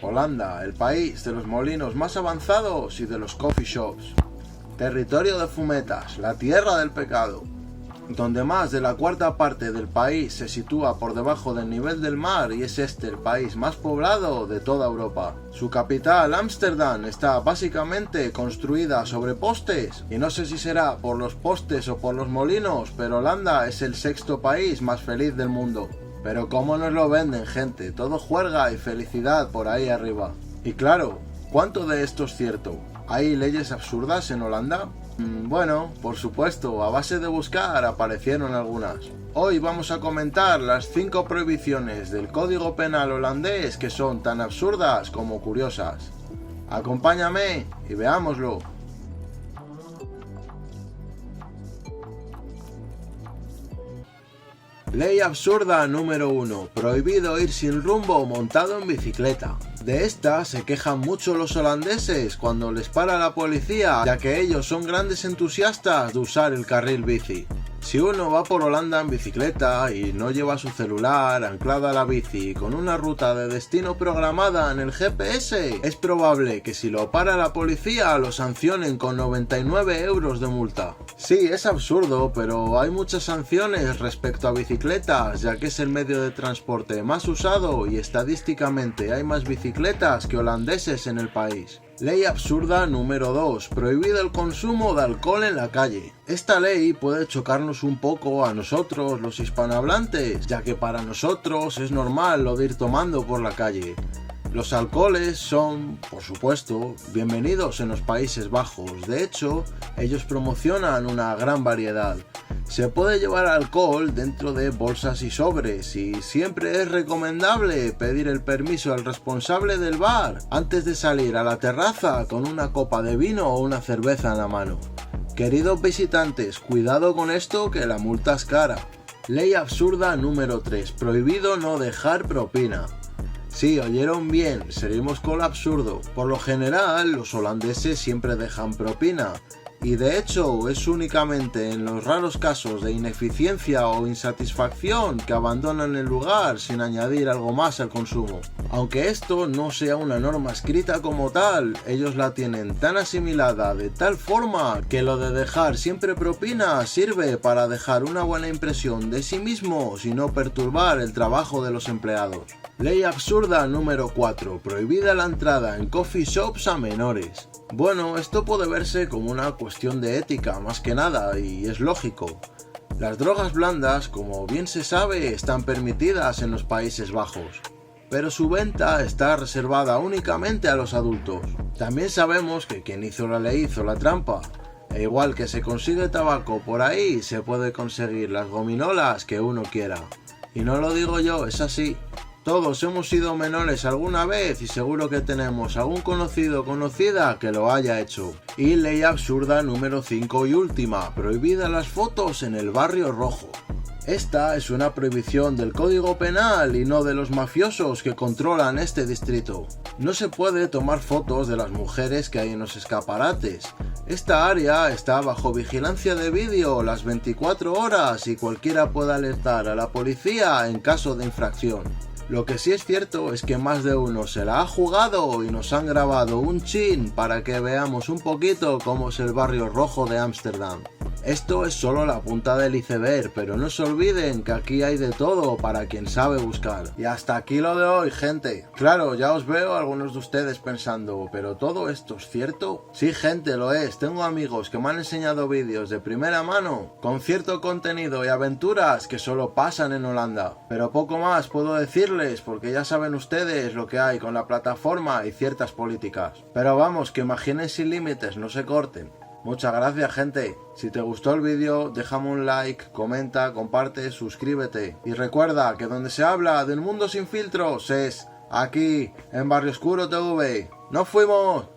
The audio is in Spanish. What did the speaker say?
Holanda, el país de los molinos más avanzados y de los coffee shops. Territorio de fumetas, la tierra del pecado, donde más de la cuarta parte del país se sitúa por debajo del nivel del mar y es este el país más poblado de toda Europa. Su capital, Ámsterdam, está básicamente construida sobre postes, y no sé si será por los postes o por los molinos, pero Holanda es el sexto país más feliz del mundo. Pero cómo nos lo venden, gente, todo juerga y felicidad por ahí arriba. Y claro, ¿cuánto de esto es cierto? ¿Hay leyes absurdas en Holanda? Bueno, por supuesto, a base de buscar aparecieron algunas. Hoy vamos a comentar las 5 prohibiciones del Código Penal holandés que son tan absurdas como curiosas. Acompáñame y veámoslo. Ley absurda número 1. Prohibido ir sin rumbo montado en bicicleta. De esta se quejan mucho los holandeses cuando les para la policía, ya que ellos son grandes entusiastas de usar el carril bici. Si uno va por Holanda en bicicleta y no lleva su celular anclado a la bici con una ruta de destino programada en el GPS, es probable que si lo para la policía lo sancionen con 99 euros de multa. Sí, es absurdo, pero hay muchas sanciones respecto a bicicletas, ya que es el medio de transporte más usado y estadísticamente hay más bicicletas que holandeses en el país. Ley absurda número 2. Prohibido el consumo de alcohol en la calle. Esta ley puede chocarnos un poco a nosotros, los hispanohablantes, ya que para nosotros es normal lo de ir tomando por la calle. Los alcoholes son, por supuesto, bienvenidos en los Países Bajos. De hecho, ellos promocionan una gran variedad. Se puede llevar alcohol dentro de bolsas y sobres y siempre es recomendable pedir el permiso al responsable del bar antes de salir a la terraza con una copa de vino o una cerveza en la mano. Queridos visitantes, cuidado con esto que la multa es cara. Ley absurda número 3. Prohibido no dejar propina. Sí, oyeron bien, seguimos con lo absurdo. Por lo general, los holandeses siempre dejan propina. Y de hecho, es únicamente en los raros casos de ineficiencia o insatisfacción que abandonan el lugar sin añadir algo más al consumo. Aunque esto no sea una norma escrita como tal, ellos la tienen tan asimilada de tal forma que lo de dejar siempre propina sirve para dejar una buena impresión de sí mismos y no perturbar el trabajo de los empleados. Ley absurda número 4. Prohibida la entrada en coffee shops a menores. Bueno, esto puede verse como una cuestión de ética más que nada, y es lógico. Las drogas blandas, como bien se sabe, están permitidas en los Países Bajos, pero su venta está reservada únicamente a los adultos. También sabemos que quien hizo la ley hizo la trampa. E igual que se consigue tabaco por ahí, se puede conseguir las gominolas que uno quiera. Y no lo digo yo, es así. Todos hemos sido menores alguna vez y seguro que tenemos algún conocido o conocida que lo haya hecho. Y ley absurda número 5 y última. Prohibida las fotos en el barrio rojo. Esta es una prohibición del Código Penal y no de los mafiosos que controlan este distrito. No se puede tomar fotos de las mujeres que hay en los escaparates. Esta área está bajo vigilancia de vídeo las 24 horas y cualquiera puede alertar a la policía en caso de infracción. Lo que sí es cierto es que más de uno se la ha jugado y nos han grabado un chin para que veamos un poquito cómo es el barrio rojo de Ámsterdam. Esto es solo la punta del iceberg, pero no se olviden que aquí hay de todo para quien sabe buscar. Y hasta aquí lo de hoy, gente. Claro, ya os veo algunos de ustedes pensando, ¿pero todo esto es cierto? Sí, gente, lo es. Tengo amigos que me han enseñado vídeos de primera mano con cierto contenido y aventuras que solo pasan en Holanda. Pero poco más puedo decirles porque ya saben ustedes lo que hay con la plataforma y ciertas políticas. Pero vamos, que imaginen sin límites, no se corten. Muchas gracias, gente. Si te gustó el vídeo, déjame un like, comenta, comparte, suscríbete. Y recuerda que donde se habla del mundo sin filtros es aquí, en Barrio Oscuro TV. ¡Nos fuimos!